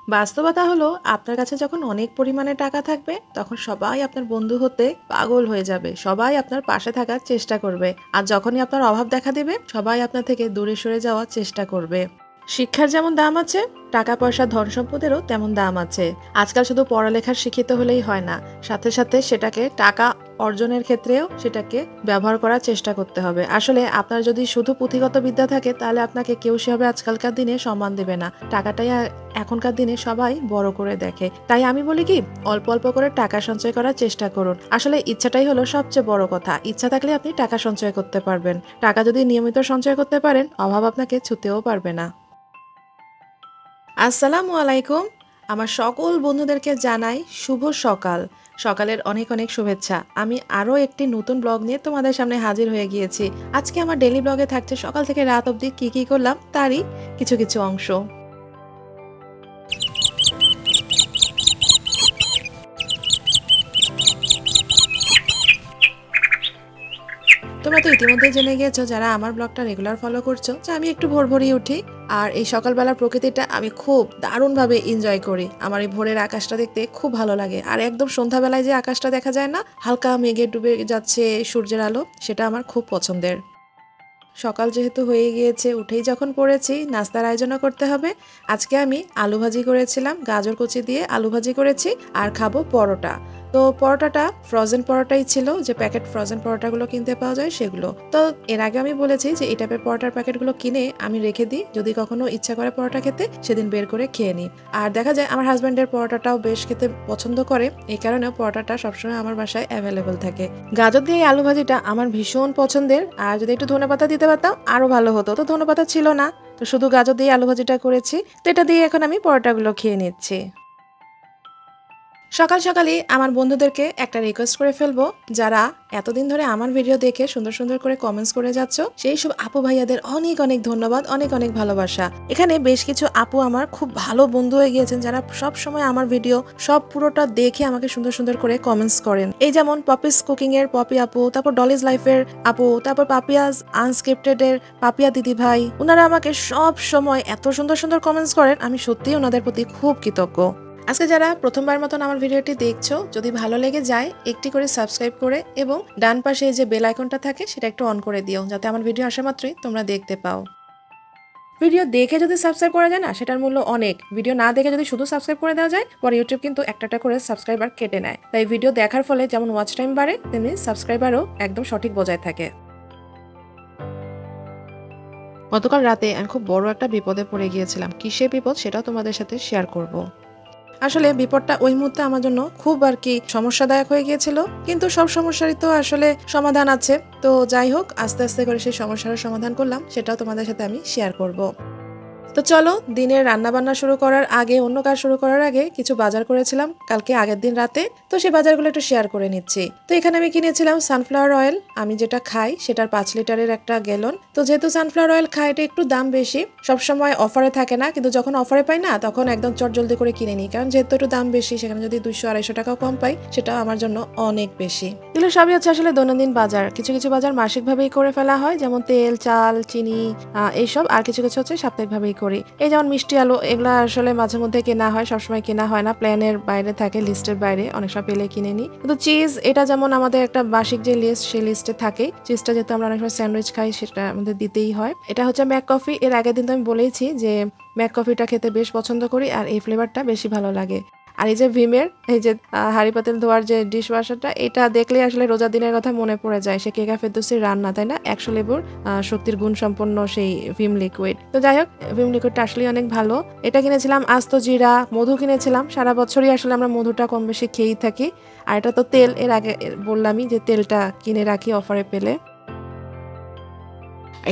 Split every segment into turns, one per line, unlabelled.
বাস্তবতা হলো আপনার কাছে যখন অনেক পরিমাণে টাকা থাকবে তখন সবাই আপনার বন্ধু হতে পাগল হয়ে যাবে, সবাই আপনার পাশে থাকার চেষ্টা করবে। আর যখনই আপনার অভাব দেখা দেবে সবাই আপনার থেকে দূরে সরে যাওয়ার চেষ্টা করবে। শিক্ষার যেমন দাম আছে, টাকা পয়সা ধন সম্পদেরও তেমন দাম আছে। আজকাল শুধু পড়ালেখার শিক্ষিত হলেই হয় না, সাথে সাথে সেটাকে টাকা অর্জনের ক্ষেত্রেও সেটাকে ব্যবহার করার চেষ্টা করতে হবে। আসলে আপনার যদি শুধু পুঁথিগত বিদ্যা থাকে তাহলে আপনাকে কেউ সেভাবে আজকালকার দিনে সম্মান দেবে না। টাকাটাই এখনকার দিনে সবাই বড় করে দেখে। তাই আমি বলি কি, অল্প অল্প করে টাকা সঞ্চয় করার চেষ্টা করুন। আসলে ইচ্ছাটাই হলো সবচেয়ে বড় কথা। ইচ্ছা থাকলে আপনি টাকা সঞ্চয় করতে পারবেন। টাকা যদি নিয়মিত সঞ্চয় করতে পারেন, অভাব আপনাকে ছুঁতেও পারবে না। আসসালামু আলাইকুম। আমার সকল বন্ধুদেরকে জানাই শুভ সকাল। সকালের অনেক অনেক শুভেচ্ছা। আমি আরও একটি নতুন ব্লগ নিয়ে তোমাদের সামনে হাজির হয়ে গিয়েছি। আজকে আমার ডেইলি ব্লগে থাকছে সকাল থেকে রাত অবধি কী কী করলাম তারই কিছু কিছু অংশ। তোমরা তো ইতিমধ্যে জেনে গিয়েছো যারা আমার ব্লগটা রেগুলার ফলো করছো যে আমি একটু ভোর ভোরই উঠি। আর এই সকালবেলার প্রকৃতিটা আমি খুব দারুণভাবে এনজয় করি। আমার এই ভোরের আকাশটা দেখতে খুব ভালো লাগে। আর একদম সন্ধ্যাবেলায় যে আকাশটা দেখা যায় না, হালকা মেঘে ডুবে যাচ্ছে সূর্যের আলো, সেটা আমার খুব পছন্দের। সকাল যেহেতু হয়ে গিয়েছে, উঠেই যখন পড়েছি নাস্তার আয়োজনও করতে হবে। আজকে আমি আলু ভাজি করেছিলাম, গাজর কুচি দিয়ে আলু ভাজি করেছি। আর খাবো পরোটা। তো পরোটাটা ফ্রোজেন পরোটাই ছিল, যে প্যাকেট ফ্রোজেন পরোটাগুলো কিনতে পাওয়া যায় সেগুলো। তো এর আগে আমি বলেছি যে এই টাইপের পরোটার প্যাকেটগুলো কিনে আমি রেখে দিই, যদি কখনো ইচ্ছা করে পরোটা খেতে সেদিন বের করে খেয়ে নিই। আর দেখা যায় আমার হাজব্যান্ডের পরোটাটাও বেশ খেতে পছন্দ করে, এই কারণে পরোটাটা সবসময় আমার বাসায় অ্যাভেলেবল থাকে। গাজর দিয়ে আলু ভাজিটা আমার ভীষণ পছন্দের। আর যদি একটু ধনেপাতা দিতে পারতাম আরো ভালো হতো, তো ধনেপাতা ছিল না, তো শুধু গাজর দিয়ে আলু ভাজিটা করেছি। তো এটা দিয়ে এখন আমি পরোটাগুলো খেয়ে নিচ্ছি। সকাল সকালই আমার বন্ধুদেরকে একটা রিকোয়েস্ট করে ফেলবো, যারা এতদিন ধরে আমার ভিডিও দেখে সুন্দর সুন্দর করে কমেন্টস করে যাচ্ছ, সেই সব আপু ভাইয়াদের অনেক অনেক ধন্যবাদ, অনেক অনেক ভালোবাসা। এখানে বেশ কিছু আপু আমার খুব ভালো বন্ধু হয়ে গিয়েছেন, যারা সব সময় আমার ভিডিও সব পুরোটা দেখে আমাকে সুন্দর সুন্দর করে কমেন্টস করেন। এই যেমন পপিস কুকিং এর পপি আপু, তারপর ডলিজ লাইফের আপু, তারপর পাপিয়াজ আনস্ক্রিপ্টেড এর পাপিয়া দিদি ভাই, ওনারা আমাকে সব সময় এত সুন্দর সুন্দর কমেন্টস করেন। আমি সত্যিই ওনাদের প্রতি খুব কৃতজ্ঞ। আজকে যারা প্রথমবার মতন আমার ভিডিওটি দেখছো, যদি ভালো লেগে যায় একটি করে সাবস্ক্রাইব করে এবং ডান পাশে যে বেল আইকনটা থাকে সেটা একটু অন করে দিও, যাতে আমার ভিডিও আসা মাত্রই তোমরা দেখতে পাও। ভিডিও দেখে যদি সাবস্ক্রাইব করা যায় না, সেটার মূল্য অনেক। ভিডিও না দেখে যদি শুধু সাবস্ক্রাইব করে দেওয়া যায়, পরে ইউটিউব কিন্তু একটা করে সাবস্ক্রাইবার কেটে নেয়। তাই ভিডিও দেখার ফলে যেমন ওয়াচ টাইম বাড়ে, তেমনি সাবস্ক্রাইবারও একদম সঠিক বজায় থাকে। গতকাল রাতে আমি খুব বড় একটা বিপদে পড়ে গিয়েছিলাম। কিসের বিপদ সেটাও তোমাদের সাথে শেয়ার করব। আসলে বিপদটা ওই মুহূর্তে আমার জন্য খুব আর কি সমস্যাদায়ক হয়ে গিয়েছিল, কিন্তু সব সমস্যারই তো আসলে সমাধান আছে। তো যাই হোক, আস্তে আস্তে করে সেই সমস্যার সমাধান করলাম, সেটাও তোমাদের সাথে আমি শেয়ার করব। তো চলো, দিনের রান্না বান্না শুরু করার আগে, অন্য কাজ শুরু করার আগে কিছু বাজার করেছিলাম কালকে আগের দিন রাতে, তো সেই বাজারগুলো একটু শেয়ার করে নিচ্ছি। তো এখানে আমি কিনেছিলাম সানফ্লাওয়ার অয়েল। আমি যেটা খাই সেটার 5 লিটারের একটা গ্যালন। তো যেহেতু সানফ্লাওয়ার অয়েল খাই, এটা একটু দাম বেশি, সবসময় অফারে থাকে না, কিন্তু যখন অফারে পাই না তখন একদম চটজলদি করে কিনে নিই। কারণ যেহেতু একটু দাম বেশি, সেখানে যদি 200-250 টাকাও কম পাই, সেটাও আমার জন্য অনেক বেশি। এগুলো সবই হচ্ছে আসলে দৈনন্দিন বাজার। কিছু কিছু বাজার মাসিকভাবেই করে ফেলা হয়, যেমন তেল, চাল, চিনি, এইসব। আর কিছু কিছু হচ্ছে সাপ্তাহিকভাবেই করি। এই যেমন মিষ্টি আলু, এগুলো আসলে মাঝে মধ্যে কেনা হয়, সবসময় কেনা হয় না, প্ল্যানের বাইরে থাকে, লিস্টের বাইরে, অনেক সময় পেলে কিনে নিই। কিন্তু চিজ, এটা যেমন আমাদের একটা মাসিক যে লিস্ট, সেই লিস্টে থাকে। চিজটা যেহেতু আমরা অনেক সময় স্যান্ডউইচ খাই, সেটা আমাদের দিতেই হয়। এটা হচ্ছে ম্যাক কফি। এর আগের দিন তো আমি বলেইছি যে ম্যাক কফিটা খেতে বেশ পছন্দ করি, আর এই ফ্লেভারটা বেশি ভালো লাগে। আর এই যে ভিমের এই যে হাঁড়ি পাতিল ধোয়ার যে ডিশ ওয়াশারটা, এটা দেখলে আসলে রোজার দিনের কথা মনে পড়ে যায়। সে কেকা ফেরদৌসির রান্না, তাই না? 100 লেবুর শক্তির গুণ সম্পন্ন সেই ভিম লিকুইড। তো যাই হোক, ভিম লিকুইডটা আসলে অনেক ভালো। এটা কিনেছিলাম আস্ত জিরা। মধু কিনেছিলাম। সারা বছরই আসলে আমরা মধুটা কম বেশি খেয়েই থাকি। আর এটা তো তেল, এর আগে বললামই যে তেলটা কিনে রাখি অফারে পেলে।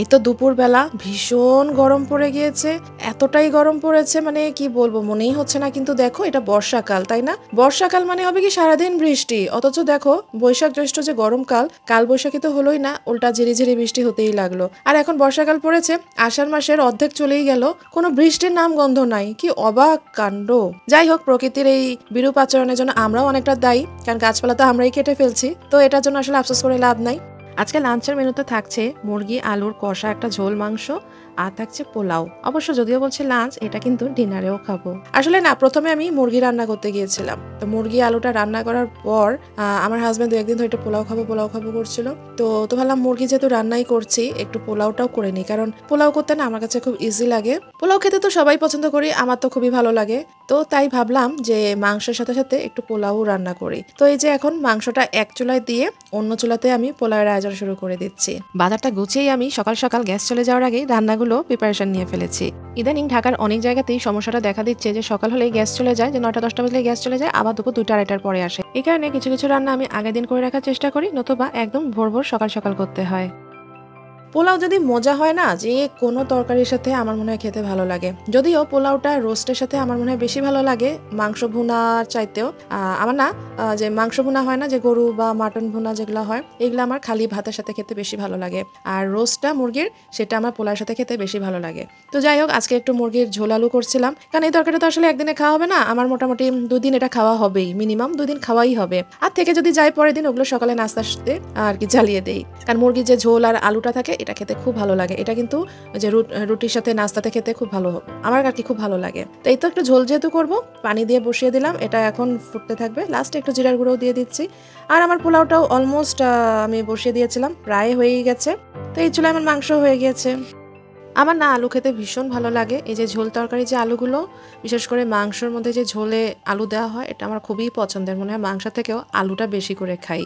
এই তো দুপুরবেলা ভীষণ গরম পড়ে গিয়েছে, এতটাই গরম পড়েছে মানে কি বলবো, মনেই হচ্ছে না। কিন্তু দেখো, এটা বর্ষাকাল, তাই না? বর্ষাকাল মানে হবে কি সারাদিন বৃষ্টি, অথচ দেখো বৈশাখ জ্যৈষ্ঠ যে গরমকাল, কাল বৈশাখী তো হলোই না, উল্টা ঝিরি ঝিরি বৃষ্টি হতেই লাগলো। আর এখন বর্ষাকাল পড়েছে, আষাঢ় মাসের অর্ধেক চলেই গেল, কোনো বৃষ্টির নাম গন্ধ নাই। কি অবাক কাণ্ড! যাই হোক, প্রকৃতির এই বিরূপ আচরণের জন্য আমরাও অনেকটা দায়ী, কারণ গাছপালা তো আমরাই কেটে ফেলছি। তো এটার জন্য আসলে আফসোস করে লাভ নাই। আজকে লাঞ্চের মেনুতে থাকছে মুরগি আলুর কষা একটা ঝোল মাংস, আর থাকছে পোলাও। অবশ্য যদিও বলছে লাঞ্চ, এটা কিন্তু ডিনারেও খাবো। আসলে না, প্রথমে আমি মুরগি রান্না করতে গিয়েছিলাম। তো মুরগি আলুটা রান্না করার পর আমার হাজবেন্ড 2 একদিন ধরে একটু পোলাও খাবো করছিল। তো ভাবলাম মুরগি যেহেতু রান্নাই করছি, একটু পোলাওটাও করে নিই, কারণ পোলাও করতে না আমার কাছে খুব ইজি লাগে। পোলাও খেতে তো সবাই পছন্দ করি, আমার তো খুবই ভালো লাগে। তো তাই ভাবলাম যে মাংসের সাথে সাথে একটু পোলাও রান্না করি। তো এই যে এখন মাংসটা এক চুলায় দিয়ে অন্য চুলাতে আমি পোলাওয়ের আয়োজন শুরু করে দিচ্ছি। বাজারটা গুছিয়েই আমি সকাল সকাল গ্যাস চলে যাওয়ার আগেই রান্নাগুলো প্রিপারেশন নিয়ে ফেলেছি। ইদানিং ঢাকার অনেক জায়গাতেই সমস্যাটা দেখা দিচ্ছে যে সকাল হলেই গ্যাস চলে যায়, যে 9টা-10টা বাজলে গ্যাস চলে যায়, আবার দুপুর 2টা-2টার পরে আসে। এই কারণে কিছু কিছু রান্না আমি আগের দিন করে রাখার চেষ্টা করি, নতুবা একদম ভোর ভোর সকাল সকাল করতে হয়। পোলাও যদি মজা হয় না, যে কোনো তরকারির সাথে আমার মনে হয় খেতে ভালো লাগে। যদিও পোলাওটা রোস্টের সাথে আমার মনে হয় বেশি ভালো লাগে মাংস ভুনার চাইতেও। আমার না, যে মাংস ভুনা হয় না, যে গরু বা মাটন ভুনা যেগুলো হয়, এগুলো আমার খালি ভাতের সাথে খেতে বেশি ভালো লাগে। আর রোস্টটা মুরগির, সেটা আমার পোলাওর সাথে খেতে বেশি ভালো লাগে। তো যাই হোক, আজকে একটু মুরগির ঝোল আলু করছিলাম, কারণ এই তরকারিটা তো আসলে একদিনে খাওয়া হবে না, আমার মোটামুটি 2 দিন এটা খাওয়া হবেই, মিনিমাম 2 দিন খাওয়াই হবে। আর থেকে যদি যাই পরের দিন, ওগুলো সকালে নাস্তা আর কি জ্বালিয়ে দেই। কারণ মুরগির যে ঝোল আর আলুটা থাকে, এটা খেতে খুব ভালো লাগে। এটা কিন্তু যে রুটির সাথে নাস্তাতে খেতে খুব ভালো হবে, আমার আর কি খুব ভালো লাগে। তো এই তো একটু ঝোল যেহেতু করবো, পানি দিয়ে বসিয়ে দিলাম, এটা এখন ফুটতে থাকবে। লাস্টে একটু জিরার গুঁড়োও দিয়ে দিচ্ছি। আর আমার পোলাওটাও অলমোস্ট আমি বসিয়ে দিয়েছিলাম, প্রায় হয়েই গেছে। তো এই চুলায় আমার মাংস হয়ে গিয়েছে। আমার না আলু খেতে ভীষণ ভালো লাগে। এই যে ঝোল তরকারি যে আলুগুলো, বিশেষ করে মাংসের মধ্যে যে ঝোলে আলু দেওয়া হয়, এটা আমার খুবই পছন্দের। মনে হয় মাংস থেকেও আলুটা বেশি করে খাই।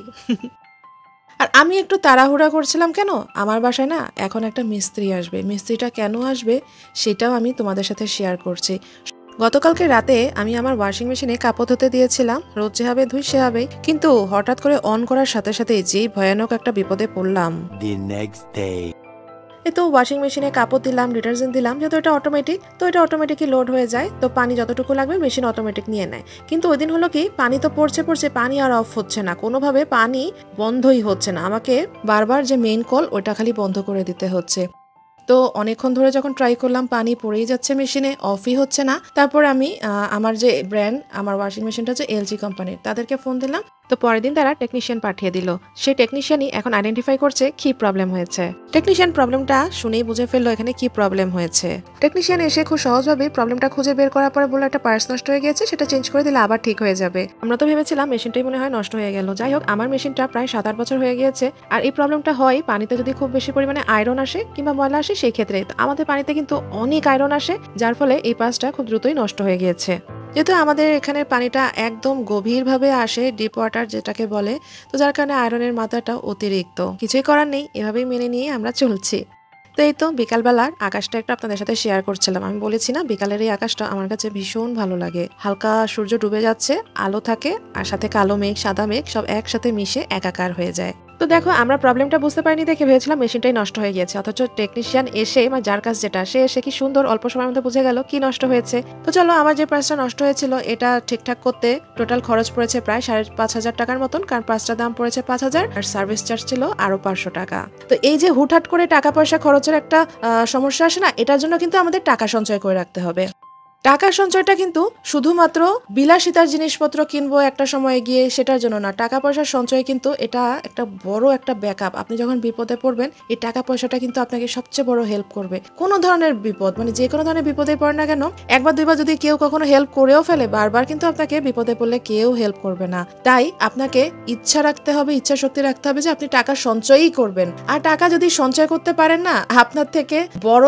আর আমি একটু তাড়াহুড়া করছিলাম কেন, আমার বাসায় না এখন একটা মিস্ত্রি আসবে। মিস্ত্রিটা কেন আসবে সেটাও আমি তোমাদের সাথে শেয়ার করছি। গতকালকে রাতে আমি আমার ওয়াশিং মেশিনে কাপড় ধুতে দিয়েছিলাম, রোজ যেভাবে ধুই সেভাবেই, কিন্তু হঠাৎ করে অন করার সাথে সাথে যেই ভয়ানক একটা বিপদে পড়লাম। এই তো ওয়াশিং মেশিনে কাপড় দিলাম, ডিটারজেন্ট দিলাম, যেহেতু এটা অটোমেটিক, তো এটা অটোমেটিকই লোড হয়ে যায়। তো পানি যতটুকু লাগবে মেশিন অটোমেটিক নিয়ে নেয়। কিন্তু ওই দিন হলো কি, পানি তো পড়ছে, পানি আর অফ হচ্ছে না, কোনোভাবে পানি বন্ধই হচ্ছে না। আমাকে বারবার যে মেইন কল, ওইটা খালি বন্ধ করে দিতে হচ্ছে। তো অনেকক্ষণ ধরে যখন ট্রাই করলাম, পানি পড়েই যাচ্ছে মেশিনে, অফই হচ্ছে না। তারপর আমি আমার যে ব্র্যান্ড, আমার ওয়াশিং মেশিনটা হচ্ছে এলজি কোম্পানির, তাদেরকে ফোন দিলাম। তো পরের দিন তারা টেকনিশিয়ান পাঠিয়ে দিল। সেই টেকনিশিয়ানই এখন আইডেন্টিফাই করছে কি প্রবলেম হয়েছে। টেকনিশিয়ান প্রবলেমটা শুনেই বুঝে ফেললো এখানে কি প্রবলেম হয়েছে। টেকনিশিয়ান এসে খুব সহজভাবে প্রবলেমটা খুঁজে বের করার পরে বললো একটা পার্টস নষ্ট হয়ে গেছে, সেটা চেঞ্জ করে দিলে আবার ঠিক হয়ে যাবে। আমরা তো ভেবেছিলাম মেশিনটাই মনে হয় নষ্ট হয়ে গেল। যাই হোক, আমার মেশিনটা প্রায় 7-8 বছর হয়ে গিয়েছে। আর এই প্রবলেমটা হয় পানিতে যদি খুব বেশি পরিমাণে আয়রন আসে কিংবা ময়লা আসে, সেই ক্ষেত্রে। আমাদের পানিতে কিন্তু অনেক আয়রন আসে, যার ফলে এই পার্টসটা খুব দ্রুতই নষ্ট হয়ে গিয়েছে। যেহেতু আমাদের এখানের পানিটা একদম গভীরভাবে আসে, ডিপ ওয়াটার যেটাকে বলে, তো যার কারণে আয়রনের মাত্রাটা অতিরিক্ত। কিছুই করার নেই, এভাবেই মেনে নিয়ে আমরা চলছি। তো এই তো বিকালবেলার আকাশটা একটু আপনাদের সাথে শেয়ার করছিলাম। আমি বলেছি না, বিকালের এই আকাশটা আমার কাছে ভীষণ ভালো লাগে। হালকা সূর্য ডুবে যাচ্ছে, আলো থাকে, আর সাথে কালো মেঘ, সাদা মেঘ সব একসাথে মিশে একাকার হয়ে যায়। তো দেখো, আমরা প্রবলেমটা বুঝতে পারিনি দেখে ভেবেছিলাম মেশিনটাই নষ্ট হয়ে গিয়েছে, অথচ টেকনিশিয়ান এসে, যার কাজ যেটা, সে এসে কি সুন্দর অল্প সময়ের মধ্যে বুঝে গেল কি নষ্ট হয়েছে। তো চলো, আমার যে পার্সটা নষ্ট হয়েছিল এটা ঠিকঠাক করতে টোটাল খরচ পড়েছে প্রায় 5,500 টাকার মতন, কারণ পার্সটার দাম পড়েছে 5,000 আর সার্ভিস চার্জ ছিল আরো 500 টাকা। তো এই যে হুটহাট করে টাকা পয়সা খরচের একটা সমস্যা আসে না, এটার জন্য কিন্তু আমাদের টাকা সঞ্চয় করে রাখতে হবে। টাকা সঞ্চয়টা কিন্তু শুধুমাত্র বিলাসিতার জিনিসপত্র কিনবো একটা সময় গিয়ে সেটার জন্য না। টাকা পয়সার সঞ্চয় কিন্তু এটা একটা বড় একটা ব্যাকআপ। আপনি যখন বিপদে পড়বেন, এই টাকা পয়সাটা কিন্তু আপনাকে সবচেয়ে বড় হেল্প করবে। কোনো ধরনের বিপদ, যে কোনো ধরনের বিপদে পড়ে না কেন, একবার দুইবার যদি কেউ কখনো হেল্প করেও ফেলে, বারবার কিন্তু আপনাকে বিপদে পড়লে কেউ হেল্প করবে না। তাই আপনাকে ইচ্ছা রাখতে হবে, ইচ্ছা শক্তি রাখতে হবে যে আপনি টাকা সঞ্চয়ই করবেন। আর টাকা যদি সঞ্চয় করতে পারেন না, আপনার থেকে বড়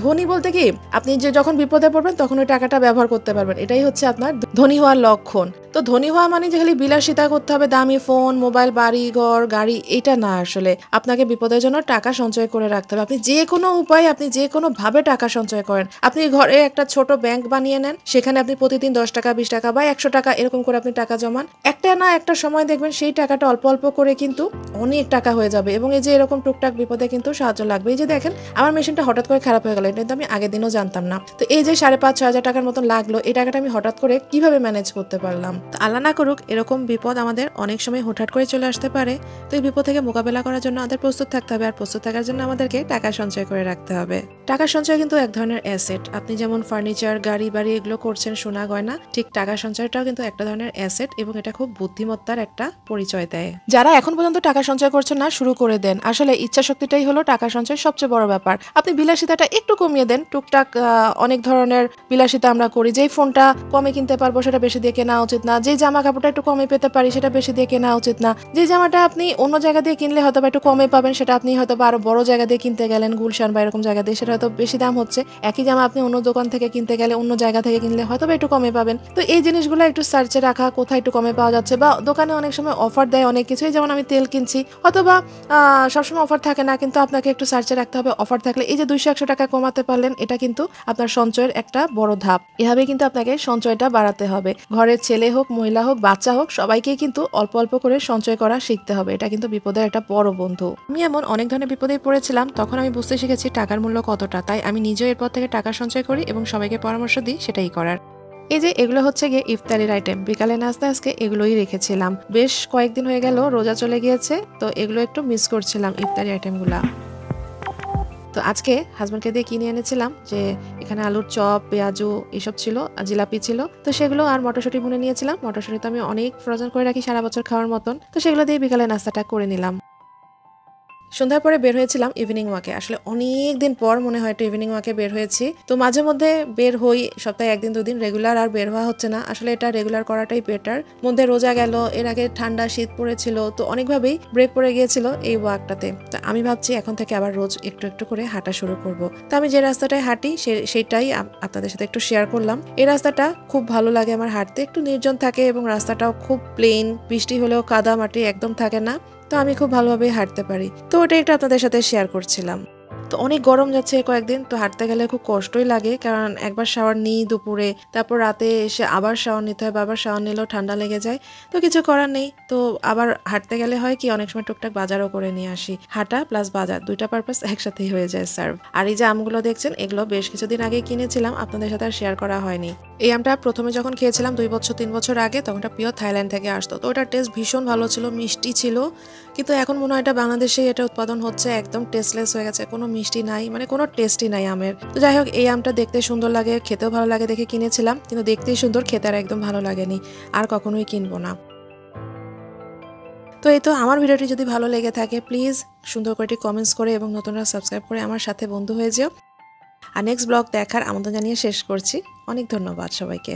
ধনী বলতে কি, আপনি যে যখন বিপদে পড়বেন তখন টাকাটা ব্যবহার করতে পারবেন, এটাই হচ্ছে আপনার ধনী হওয়ার লক্ষণ। তো ধনী হওয়া মানে যে খালি বিলাসিতা করতে হবে, দামি ফোন, মোবাইল, বাড়ি, ঘর, গাড়ি, এটা না। আসলে আপনাকে বিপদের জন্য টাকা সঞ্চয় করে রাখতে হবে। আপনি যে কোনো উপায়ে, আপনি যে কোনো ভাবে টাকা সঞ্চয় করেন। আপনি ঘরে একটা ছোট ব্যাংক বানিয়ে নেন, সেখানে আপনি প্রতিদিন 10 টাকা, 20 টাকা বা 100 টাকা এরকম করে আপনি টাকা জমান। একটা না একটা সময় দেখবেন সেই টাকাটা অল্প অল্প করে কিন্তু অনেক টাকা হয়ে যাবে, এবং এই যে এরকম টুকটাক বিপদে কিন্তু সাহায্য লাগবে। এই যে দেখেন, আমার মেশিনটা হঠাৎ করে খারাপ হয়ে গেল, এটা কিন্তু আমি আগের দিনও জানতাম না। তো এই যে 5,500-6,000 টাকার মতন লাগলো, এই টাকাটা আমি হঠাৎ করে কিভাবে ম্যানেজ করতে পারলাম। তো আল্লাহ না করুক এরকম বিপদ আমাদের অনেক সময় হুটহাট করে চলে আসতে পারে। তো এই বিপদ থেকে মোকাবেলা করার জন্য আমাদের প্রস্তুত থাকতে হবে, আর প্রস্তুত থাকার জন্য আমাদেরকে টাকা সঞ্চয় করে রাখতে হবে। টাকা সঞ্চয় কিন্তু এক ধরনের অ্যাসেট। আপনি যেমন ফার্নিচার, গাড়ি বাড়ি এগুলো করছেন, সোনা গয়না, ঠিক টাকা সঞ্চয়টাও কিন্তু একটা ধরনের অ্যাসেট, এবং এটা খুব বুদ্ধিমত্তার একটা পরিচয় দেয়। যারা এখন পর্যন্ত টাকা সঞ্চয় করছেন না, শুরু করে দেন। আসলে ইচ্ছা শক্তিটাই হলো টাকা সঞ্চয়ের সবচেয়ে বড় ব্যাপার। আপনি বিলাসিতাটা একটু কমিয়ে দেন। টুকটাক অনেক ধরনের বিলাসিতা আমরা করি। যেই ফোনটা কমে কিনতে পারবো সেটা বেশি দিয়ে কেনা উচিত না। যেই জামা কাপড়টা একটু কমে পেতে পারি সেটা বেশি দিয়ে কেনা উচিত না। যে জামাটা আপনি অন্য জায়গা দিয়ে কিনলে হয়তো একটু কমে পাবেন, সেটা আপনি হয়তো আরো বড় জায়গা দিয়ে কিনতে গেলেন, গুলশান বা এরকম জায়গা দিয়ে, সেটা হয়তো বেশি দাম হচ্ছে। একই জামা আপনি অন্য দোকান থেকে কিনতে গেলে, অন্য জায়গা থেকে কিনলে হয়তো একটু কমে পাবেন। তো এই জিনিসগুলো একটু সার্চে রাখা, কোথায় একটু কমে পাওয়া যাচ্ছে, বা দোকানে অনেক সময় অফার দেয় অনেক কিছুই, যেমন আমি তেল কিনছি, অথবা সবসময় অফার থাকে না, কিন্তু আপনাকে একটু সার্চে রাখতে হবে। অফার থাকলে এই যে 200-100 টাকা কমাতে পারলেন, এটা কিন্তু আপনার সঞ্চয়ের একটা বড় ধাপ। এভাবে কিন্তু আপনাকে সঞ্চয়টা বাড়াতে হবে। ঘরের ছেলে হোক, মহিলা হোক, বাচ্চা হোক, সবাইকেই কিন্তু অল্প অল্প করে সঞ্চয় করা শিখতে হবে। এটা কিন্তু বিপদের একটা বড় বন্ধু। আমি এমন অনেক ধরনের বিপদেই পড়েছিলাম, তখন আমি বুঝতে শিখেছি টাকার মূল্য কতটা। তাই আমি নিজেও এরপর থেকে টাকা সঞ্চয় করি এবং সবাইকে পরামর্শ দিই সেটাই করার। এই যে এগুলো হচ্ছে গিয়ে ইফতারির আইটেম। বিকালে নাস্তা আজকে এগুলোই রেখেছিলাম। বেশ কয়েকদিন হয়ে গেল রোজা চলে গিয়েছে, তো এগুলো একটু মিস করছিলাম, ইফতারি আইটেমগুলা। তো আজকে হাজব্যান্ডকে দিয়ে কিনে এনেছিলাম, যে এখানে আলুর চপ, পেঁয়াজু এসব ছিল, জিলাপি ছিল, তো সেগুলো আর মটরশুঁটি ভুনে নিয়েছিলাম। মটরশুঁটি তো আমি অনেক ফ্রোজেন করে রাখি সারা বছর খাওয়ার মতন, তো সেগুলো দিয়ে বিকালে নাস্তাটা করে নিলাম। সন্ধ্যার পরে বের হয়েছিলাম ইভিনিং ওয়াকে। আসলে অনেক দিন পর মনে হয় একটু ইভিনিং ওয়াকে বের হয়েছি। তো মাঝে মধ্যে বের হই, সপ্তাহে 1-2 দিন, রেগুলার আর বের হওয়া হচ্ছে না। আসলে এটা রেগুলার করাটাই বেটার। মধ্যে রোজা গেল, এর আগে ঠান্ডা শীত পড়েছিল, তো অনেকভাবেই ব্রেক পড়ে গিয়েছিল এই ওয়াকটাতে। তো আমি ভাবছি এখন থেকে আবার রোজ একটু একটু করে হাঁটা শুরু করব। তো আমি যে রাস্তাটায় হাঁটি সেইটাই আপনাদের সাথে একটু শেয়ার করলাম। এই রাস্তাটা খুব ভালো লাগে আমার হাঁটতে, একটু নির্জন থাকে এবং রাস্তাটাও খুব প্লেন, বৃষ্টি হলেও কাদা মাটি একদম থাকে না, তো আমি খুব ভালোভাবে হাঁটতে পারি। তো ওটা একটু আপনাদের সাথে শেয়ার করছিলাম। তো অনেক গরম যাচ্ছে কয়েকদিন, তো হাঁটতে গেলে খুব কষ্টই লাগে, কারণ একবার শাওয়ার নিই দুপুরে, তারপর রাতে এসে আবার শাওয়ার নিতে হয়, বারবার শাওয়ার নিলেও ঠান্ডা লেগে যায়, তো কিছু করার নেই। তো আবার হাঁটতে গেলে হয় কি, অনেক সময় টুকটাক বাজারও করে নিয়ে আসি। হাঁটা প্লাস বাজার, দুইটা পারপাস একসাথেই হয়ে যায় সার্ভ। আর এই যে আমগুলো দেখছেন, এগুলো বেশ কিছুদিন আগে কিনেছিলাম, আপনাদের সাথে আর শেয়ার করা হয়নি। এই আমটা প্রথমে যখন খেয়েছিলাম 2-3 বছর আগে, তখন এটা পিওর থাইল্যান্ড থেকে আসতো। তো ওটার টেস্ট ভীষণ ভালো ছিল, মিষ্টি ছিল, কিন্তু এখন মনে হয় এটা বাংলাদেশে এটা উৎপাদন হচ্ছে, একদম টেস্টলেস হয়ে গেছে, কোনো মিষ্টি নাই, মানে কোনো টেস্টই নাই আমের। তো যাই হোক, এই আমটা দেখতে সুন্দর লাগে, খেতেও ভালো লাগে দেখে কিনেছিলাম, কিন্তু দেখতেই সুন্দর, খেতে আর একদম ভালো লাগেনি, আর কখনোই কিনবো না। তো এই তো, আমার ভিডিওটি যদি ভালো লেগে থাকে প্লিজ সুন্দর করে কমেন্টস করে এবং নতুনরা সাবস্ক্রাইব করে আমার সাথে বন্ধু হয়ে যেও। আর নেক্সট ব্লগ দেখার আমন্ত্রণ জানিয়ে শেষ করছি। অনেক ধন্যবাদ সবাইকে।